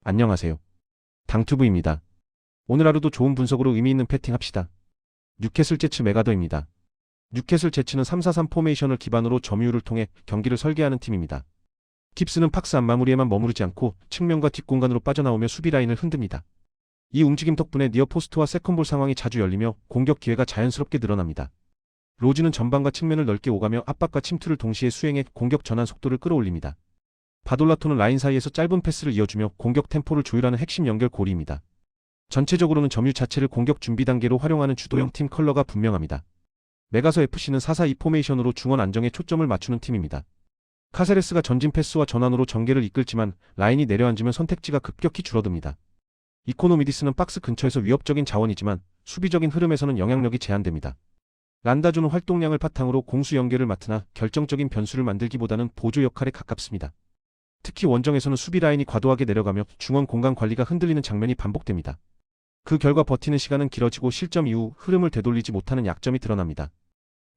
안녕하세요. 당투브입니다. 오늘 하루도 좋은 분석으로 의미 있는 패팅 합시다. 뉴캐슬 제츠 메가더입니다. 뉴캐슬 제츠는 3-4-3 포메이션을 기반으로 점유율을 통해 경기를 설계하는 팀입니다. 킵스는 팍스 앞마무리에만 머무르지 않고 측면과 뒷공간으로 빠져나오며 수비 라인을 흔듭니다. 이 움직임 덕분에 니어포스트와 세컨볼 상황이 자주 열리며 공격 기회가 자연스럽게 늘어납니다. 로즈는 전방과 측면을 넓게 오가며 압박과 침투를 동시에 수행해 공격 전환 속도를 끌어올립니다. 바돌라토는 라인 사이에서 짧은 패스를 이어주며 공격 템포를 조율하는 핵심 연결고리입니다. 전체적으로는 점유 자체를 공격 준비 단계로 활용하는 주도형 팀 컬러가 분명합니다. 메가서 FC는 4-4-2 포메이션으로 중원 안정에 초점을 맞추는 팀입니다. 카세레스가 전진 패스와 전환으로 전개를 이끌지만 라인이 내려앉으면 선택지가 급격히 줄어듭니다. 이코노미디스는 박스 근처에서 위협적인 자원이지만 수비적인 흐름에서는 영향력이 제한됩니다. 란다조는 활동량을 바탕으로 공수 연계를 맡으나 결정적인 변수를 만들기보다는 보조 역할에 가깝습니다. 특히 원정에서는 수비 라인이 과도하게 내려가며 중원 공간 관리가 흔들리는 장면이 반복됩니다. 그 결과 버티는 시간은 길어지고 실점 이후 흐름을 되돌리지 못하는 약점이 드러납니다.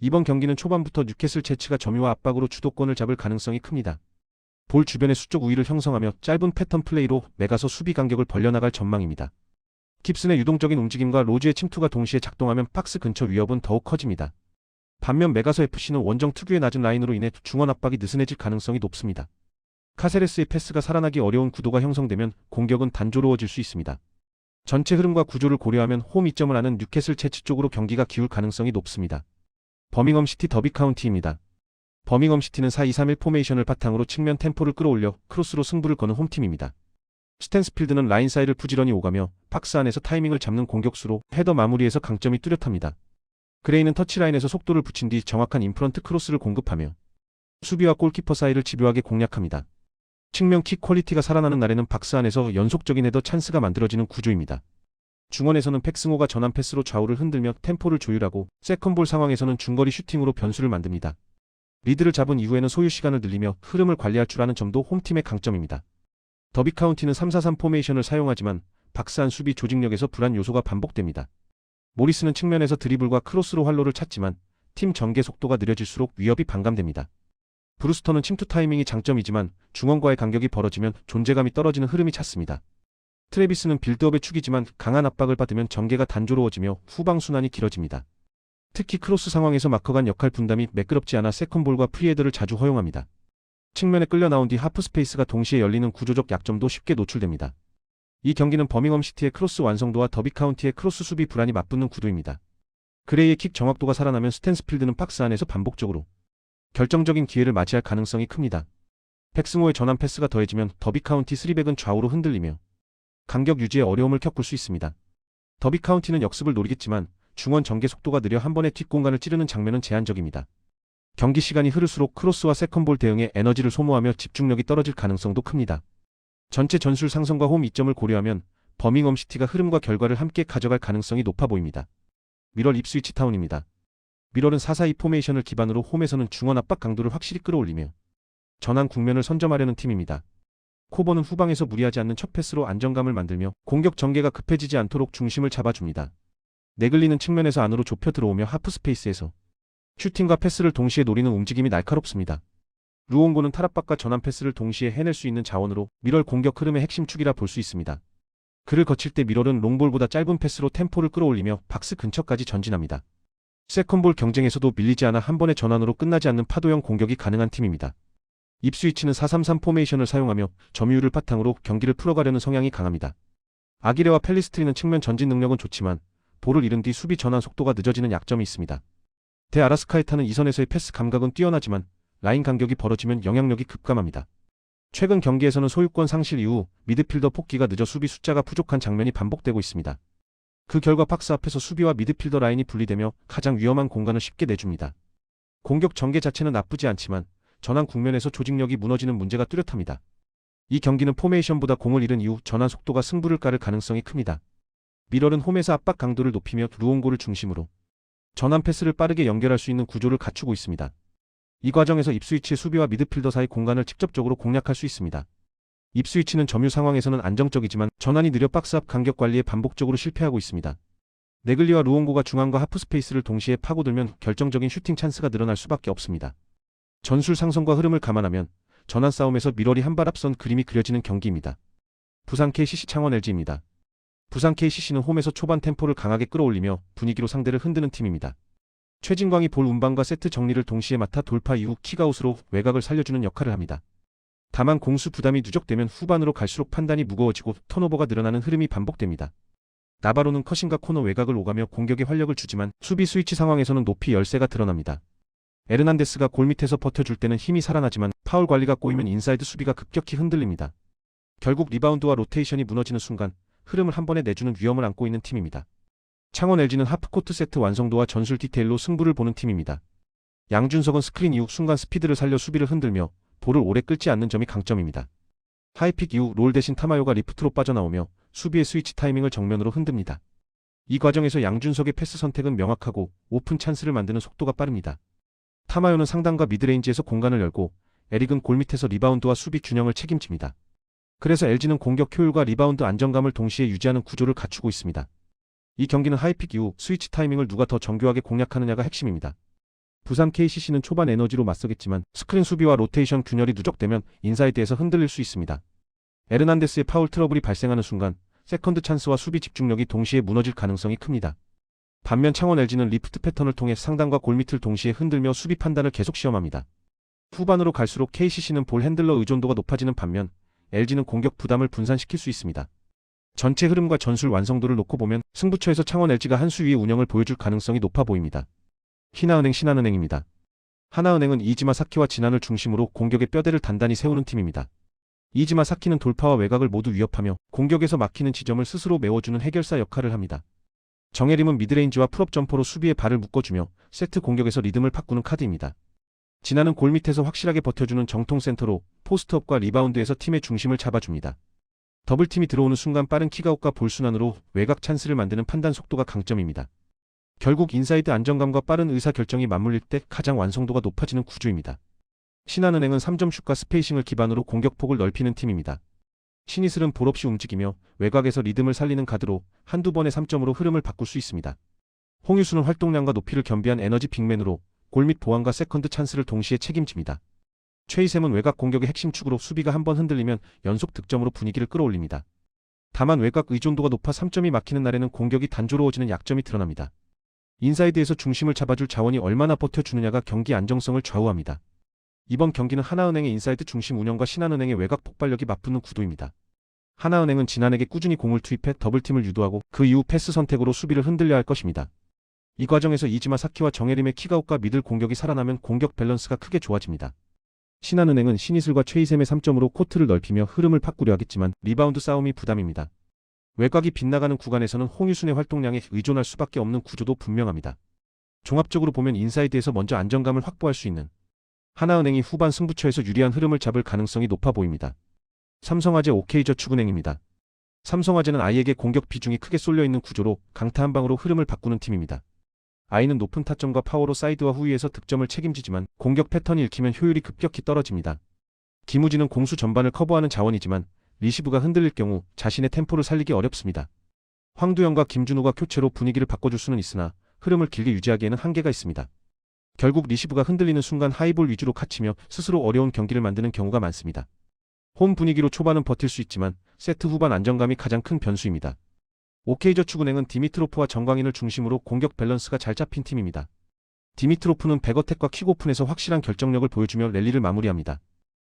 이번 경기는 초반부터 뉴캐슬 제츠가 점유와 압박으로 주도권을 잡을 가능성이 큽니다. 볼 주변의 수적 우위를 형성하며 짧은 패턴 플레이로 메가서 수비 간격을 벌려나갈 전망입니다. 깁슨의 유동적인 움직임과 로즈의 침투가 동시에 작동하면 박스 근처 위협은 더욱 커집니다. 반면 메가서 FC는 원정 특유의 낮은 라인으로 인해 중원 압박이 느슨해질 가능성이 높습니다. 카세레스의 패스가 살아나기 어려운 구도가 형성되면 공격은 단조로워질 수 있습니다. 전체 흐름과 구조를 고려하면 홈 이점을 아는 뉴캐슬 제츠 쪽으로 경기가 기울 가능성이 높습니다. 버밍엄 시티 더비 카운티입니다. 버밍엄 시티는 4-2-3-1 포메이션을 바탕으로 측면 템포를 끌어올려 크로스로 승부를 거는 홈팀입니다. 스탠스필드는 라인 사이를 부지런히 오가며 박스 안에서 타이밍을 잡는 공격수로 헤더 마무리에서 강점이 뚜렷합니다. 그레이는 터치라인에서 속도를 붙인 뒤 정확한 인프런트 크로스를 공급하며 수비와 골키퍼 사이를 집요하게 공략합니다. 측면 킥 퀄리티가 살아나는 날에는 박스 안에서 연속적인 헤더 찬스가 만들어지는 구조입니다. 중원에서는 백승호가 전환 패스로 좌우를 흔들며 템포를 조율하고 세컨볼 상황에서는 중거리 슈팅으로 변수를 만듭니다. 리드를 잡은 이후에는 소유 시간을 늘리며 흐름을 관리할 줄 아는 점도 홈팀의 강점입니다. 더비 카운티는 3-4-3 포메이션을 사용하지만 박스 안 수비 조직력에서 불안 요소가 반복됩니다. 모리스는 측면에서 드리블과 크로스로 활로를 찾지만 팀 전개 속도가 느려질수록 위협이 반감됩니다. 브루스터는 침투 타이밍이 장점이지만 중원과의 간격이 벌어지면 존재감이 떨어지는 흐름이 잦습니다. 트래비스는 빌드업의 축이지만 강한 압박을 받으면 전개가 단조로워지며 후방 순환이 길어집니다. 특히 크로스 상황에서 마커 간 역할 분담이 매끄럽지 않아 세컨볼과 프리헤더를 자주 허용합니다. 측면에 끌려 나온 뒤 하프 스페이스가 동시에 열리는 구조적 약점도 쉽게 노출됩니다. 이 경기는 버밍엄 시티의 크로스 완성도와 더비 카운티의 크로스 수비 불안이 맞붙는 구도입니다. 그레이의 킥 정확도가 살아나면 스탠스필드는 박스 안에서 반복적으로 결정적인 기회를 맞이할 가능성이 큽니다. 백승호의 전환 패스가 더해지면 더비 카운티 3백은 좌우로 흔들리며 간격 유지에 어려움을 겪을 수 있습니다. 더비 카운티는 역습을 노리겠지만 중원 전개 속도가 느려 한 번에 뒷공간을 찌르는 장면은 제한적입니다. 경기 시간이 흐를수록 크로스와 세컨볼 대응에 에너지를 소모하며 집중력이 떨어질 가능성도 큽니다. 전체 전술 상승과 홈 이점을 고려하면 버밍엄 시티가 흐름과 결과를 함께 가져갈 가능성이 높아 보입니다. 미럴 입스위치 타운입니다. 미럴은 4-4-2 포메이션을 기반으로 홈에서는 중원 압박 강도를 확실히 끌어올리며 전환 국면을 선점하려는 팀입니다. 코버는 후방에서 무리하지 않는 첫 패스로 안정감을 만들며 공격 전개가 급해지지 않도록 중심을 잡아줍니다. 네글리는 측면에서 안으로 좁혀 들어오며 하프 스페이스에서 슈팅과 패스를 동시에 노리는 움직임이 날카롭습니다. 루옹고는 탈압박과 전환 패스를 동시에 해낼 수 있는 자원으로 미럴 공격 흐름의 핵심 축이라 볼 수 있습니다. 그를 거칠 때 미럴은 롱볼보다 짧은 패스로 템포를 끌어올리며 박스 근처까지 전진합니다. 세컨볼 경쟁에서도 밀리지 않아 한 번의 전환으로 끝나지 않는 파도형 공격이 가능한 팀입니다. 입스위치는 4-3-3 포메이션을 사용하며 점유율을 바탕으로 경기를 풀어가려는 성향이 강합니다. 아기레와 펠리스트리는 측면 전진 능력은 좋지만 볼을 잃은 뒤 수비 전환 속도가 늦어지는 약점이 있습니다. 데 아라스카에타는 이선에서의 패스 감각은 뛰어나지만 라인 간격이 벌어지면 영향력이 급감합니다. 최근 경기에서는 소유권 상실 이후 미드필더 복귀가 늦어 수비 숫자가 부족한 장면이 반복되고 있습니다. 그 결과 박스 앞에서 수비와 미드필더 라인이 분리되며 가장 위험한 공간을 쉽게 내줍니다. 공격 전개 자체는 나쁘지 않지만 전환 국면에서 조직력이 무너지는 문제가 뚜렷합니다. 이 경기는 포메이션보다 공을 잃은 이후 전환 속도가 승부를 가를 가능성이 큽니다. 미럴은 홈에서 압박 강도를 높이며 루옹고를 중심으로 전환 패스를 빠르게 연결할 수 있는 구조를 갖추고 있습니다. 이 과정에서 입스위치의 수비와 미드필더 사이 공간을 직접적으로 공략할 수 있습니다. 입스위치는 점유 상황에서는 안정적이지만 전환이 느려 박스 앞 간격 관리에 반복적으로 실패하고 있습니다. 네글리와 루옹고가 중앙과 하프 스페이스를 동시에 파고들면 결정적인 슈팅 찬스가 늘어날 수밖에 없습니다. 전술 상승과 흐름을 감안하면 전환 싸움에서 미럴이 한 발 앞선 그림이 그려지는 경기입니다. 부산 KCC 창원 LG입니다. 부산 KCC는 홈에서 초반 템포를 강하게 끌어올리며 분위기로 상대를 흔드는 팀입니다. 최진광이 볼 운반과 세트 정리를 동시에 맡아 돌파 이후 킥아웃으로 외곽을 살려주는 역할을 합니다. 다만 공수 부담이 누적되면 후반으로 갈수록 판단이 무거워지고 턴오버가 늘어나는 흐름이 반복됩니다. 나바로는 컷인과 코너 외곽을 오가며 공격에 활력을 주지만 수비 스위치 상황에서는 높이 열세가 드러납니다. 에르난데스가 골 밑에서 버텨줄 때는 힘이 살아나지만 파울 관리가 꼬이면 인사이드 수비가 급격히 흔들립니다. 결국 리바운드와 로테이션이 무너지는 순간 흐름을 한 번에 내주는 위험을 안고 있는 팀입니다. 창원 LG는 하프코트 세트 완성도와 전술 디테일로 승부를 보는 팀입니다. 양준석은 스크린 이후 순간 스피드를 살려 수비를 흔들며 볼을 오래 끌지 않는 점이 강점입니다. 하이픽 이후 롤 대신 타마요가 리프트로 빠져나오며 수비의 스위치 타이밍을 정면으로 흔듭니다. 이 과정에서 양준석의 패스 선택은 명확하고 오픈 찬스를 만드는 속도가 빠릅니다. 타마요는 상단과 미드레인지에서 공간을 열고 에릭은 골 밑에서 리바운드와 수비 균형을 책임집니다. 그래서 LG는 공격 효율과 리바운드 안정감을 동시에 유지하는 구조를 갖추고 있습니다. 이 경기는 하이픽 이후 스위치 타이밍을 누가 더 정교하게 공략하느냐가 핵심입니다. 부산 KCC는 초반 에너지로 맞서겠지만 스크린 수비와 로테이션 균열이 누적되면 인사이드에서 흔들릴 수 있습니다. 에르난데스의 파울 트러블이 발생하는 순간 세컨드 찬스와 수비 집중력이 동시에 무너질 가능성이 큽니다. 반면 창원 LG는 리프트 패턴을 통해 상단과 골밑을 동시에 흔들며 수비 판단을 계속 시험합니다. 후반으로 갈수록 KCC는 볼 핸들러 의존도가 높아지는 반면 LG는 공격 부담을 분산시킬 수 있습니다. 전체 흐름과 전술 완성도를 놓고 보면 승부처에서 창원 LG가 한 수 위의 운영을 보여줄 가능성이 높아 보입니다. 하나은행 신한은행입니다. 하나은행은 이지마 사키와 진안을 중심으로 공격의 뼈대를 단단히 세우는 팀입니다. 이지마 사키는 돌파와 외곽을 모두 위협하며 공격에서 막히는 지점을 스스로 메워주는 해결사 역할을 합니다. 정혜림은 미드레인지와 풀업 점퍼로 수비에 발을 묶어주며 세트 공격에서 리듬을 바꾸는 카드입니다. 진안은 골 밑에서 확실하게 버텨주는 정통 센터로 포스트업과 리바운드에서 팀의 중심을 잡아줍니다. 더블팀이 들어오는 순간 빠른 킥아웃과 볼순환으로 외곽 찬스를 만드는 판단 속도가 강점입니다. 결국 인사이드 안정감과 빠른 의사결정이 맞물릴 때 가장 완성도가 높아지는 구조입니다. 신한은행은 3점 슛과 스페이싱을 기반으로 공격폭을 넓히는 팀입니다. 신이슬은 볼 없이 움직이며 외곽에서 리듬을 살리는 가드로 한두 번의 3점으로 흐름을 바꿀 수 있습니다. 홍유수는 활동량과 높이를 겸비한 에너지 빅맨으로 골밑 보완과 세컨드 찬스를 동시에 책임집니다. 최희샘은 외곽 공격의 핵심 축으로 수비가 한번 흔들리면 연속 득점으로 분위기를 끌어올립니다. 다만 외곽 의존도가 높아 3점이 막히는 날에는 공격이 단조로워지는 약점이 드러납니다. 인사이드에서 중심을 잡아줄 자원이 얼마나 버텨주느냐가 경기 안정성을 좌우합니다. 이번 경기는 하나은행의 인사이드 중심 운영과 신한은행의 외곽 폭발력이 맞붙는 구도입니다. 하나은행은 진안에게 꾸준히 공을 투입해 더블팀을 유도하고 그 이후 패스 선택으로 수비를 흔들려 할 것입니다. 이 과정에서 이지마 사키와 정혜림의 킥아웃과 미들 공격이 살아나면 공격 밸런스가 크게 좋아집니다. 신한은행은 신이슬과 최희샘의 3점으로 코트를 넓히며 흐름을 바꾸려 하겠지만 리바운드 싸움이 부담입니다. 외곽이 빗나가는 구간에서는 홍유순의 활동량에 의존할 수밖에 없는 구조도 분명합니다. 종합적으로 보면 인사이드에서 먼저 안정감을 확보할 수 있는 하나은행이 후반 승부처에서 유리한 흐름을 잡을 가능성이 높아 보입니다. 삼성화재 OK저축은행입니다. 삼성화재는 아이에게 공격 비중이 크게 쏠려있는 구조로 강타 한 방으로 흐름을 바꾸는 팀입니다. 아이는 높은 타점과 파워로 사이드와 후위에서 득점을 책임지지만 공격 패턴이 읽히면 효율이 급격히 떨어집니다. 김우진은 공수 전반을 커버하는 자원이지만 리시브가 흔들릴 경우 자신의 템포를 살리기 어렵습니다. 황두영과 김준우가 교체로 분위기를 바꿔줄 수는 있으나 흐름을 길게 유지하기에는 한계가 있습니다. 결국 리시브가 흔들리는 순간 하이볼 위주로 갇히며 스스로 어려운 경기를 만드는 경우가 많습니다. 홈 분위기로 초반은 버틸 수 있지만 세트 후반 안정감이 가장 큰 변수입니다. OK저축은행은 디미트로프와 정광인을 중심으로 공격 밸런스가 잘 잡힌 팀입니다. 디미트로프는 백어택과 킥오픈에서 확실한 결정력을 보여주며 랠리를 마무리합니다.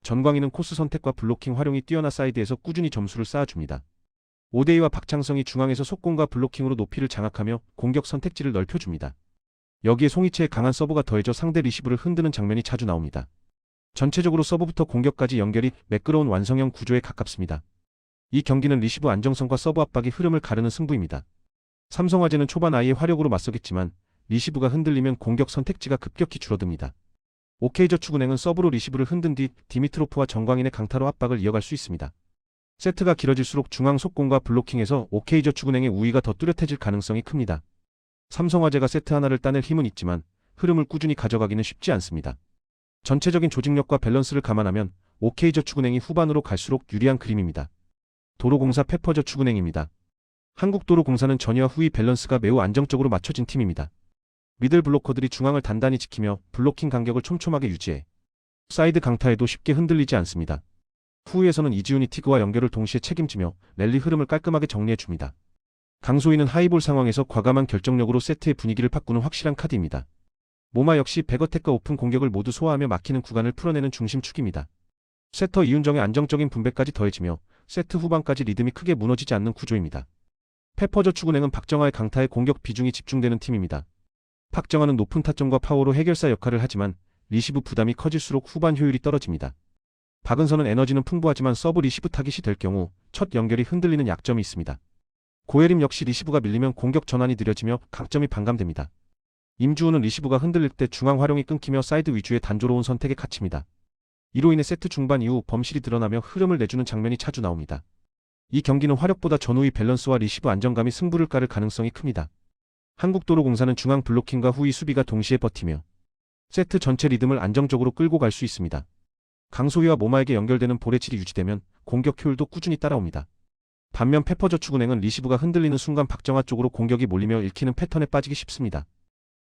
전광인은 코스 선택과 블로킹 활용이 뛰어나 사이드에서 꾸준히 점수를 쌓아줍니다. 오데이와 박창성이 중앙에서 속공과 블로킹으로 높이를 장악하며 공격 선택지를 넓혀줍니다. 여기에 송이채의 강한 서브가 더해져 상대 리시브를 흔드는 장면이 자주 나옵니다. 전체적으로 서브부터 공격까지 연결이 매끄러운 완성형 구조에 가깝습니다. 이 경기는 리시브 안정성과 서브 압박이 흐름을 가르는 승부입니다. 삼성화재는 초반 아이의 화력으로 맞서겠지만 리시브가 흔들리면 공격 선택지가 급격히 줄어듭니다. OK저축은행은 서브로 리시브를 흔든 뒤 디미트로프와 정광인의 강타로 압박을 이어갈 수 있습니다. 세트가 길어질수록 중앙 속공과 블로킹에서 OK저축은행의 우위가 더 뚜렷해질 가능성이 큽니다. 삼성화재가 세트 하나를 따낼 힘은 있지만 흐름을 꾸준히 가져가기는 쉽지 않습니다. 전체적인 조직력과 밸런스를 감안하면 OK저축은행이 후반으로 갈수록 유리한 그림입니다. 도로공사 페퍼저축은행입니다. 한국도로공사는 전위와 후위 밸런스가 매우 안정적으로 맞춰진 팀입니다. 미들 블로커들이 중앙을 단단히 지키며 블로킹 간격을 촘촘하게 유지해 사이드 강타에도 쉽게 흔들리지 않습니다. 후위에서는 이지훈이 티그와 연결을 동시에 책임지며 랠리 흐름을 깔끔하게 정리해줍니다. 강소희는 하이볼 상황에서 과감한 결정력으로 세트의 분위기를 바꾸는 확실한 카드입니다. 모마 역시 백어택과 오픈 공격을 모두 소화하며 막히는 구간을 풀어내는 중심축입니다. 세터 이윤정의 안정적인 분배까지 더해지며 세트 후반까지 리듬이 크게 무너지지 않는 구조입니다. 페퍼저축은행은 박정아의 강타에 공격 비중이 집중되는 팀입니다. 박정아는 높은 타점과 파워로 해결사 역할을 하지만 리시브 부담이 커질수록 후반 효율이 떨어집니다. 박은선은 에너지는 풍부하지만 서브 리시브 타깃이 될 경우 첫 연결이 흔들리는 약점이 있습니다. 고예림 역시 리시브가 밀리면 공격 전환이 느려지며 강점이 반감됩니다. 임주훈은 리시브가 흔들릴 때 중앙 활용이 끊기며 사이드 위주의 단조로운 선택에 갇힙니다. 이로 인해 세트 중반 이후 범실이 드러나며 흐름을 내주는 장면이 자주 나옵니다. 이 경기는 화력보다 전후의 밸런스와 리시브 안정감이 승부를 가를 가능성이 큽니다. 한국도로공사는 중앙 블로킹과 후위 수비가 동시에 버티며 세트 전체 리듬을 안정적으로 끌고 갈 수 있습니다. 강소희와 모마에게 연결되는 볼의 질이 유지되면 공격 효율도 꾸준히 따라옵니다. 반면 페퍼저축은행은 리시브가 흔들리는 순간 박정아 쪽으로 공격이 몰리며 읽히는 패턴에 빠지기 쉽습니다.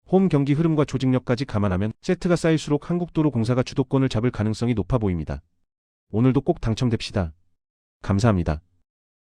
홈 경기 흐름과 조직력까지 감안하면 세트가 쌓일수록 한국도로공사가 주도권을 잡을 가능성이 높아 보입니다. 오늘도 꼭 당첨됩시다. 감사합니다.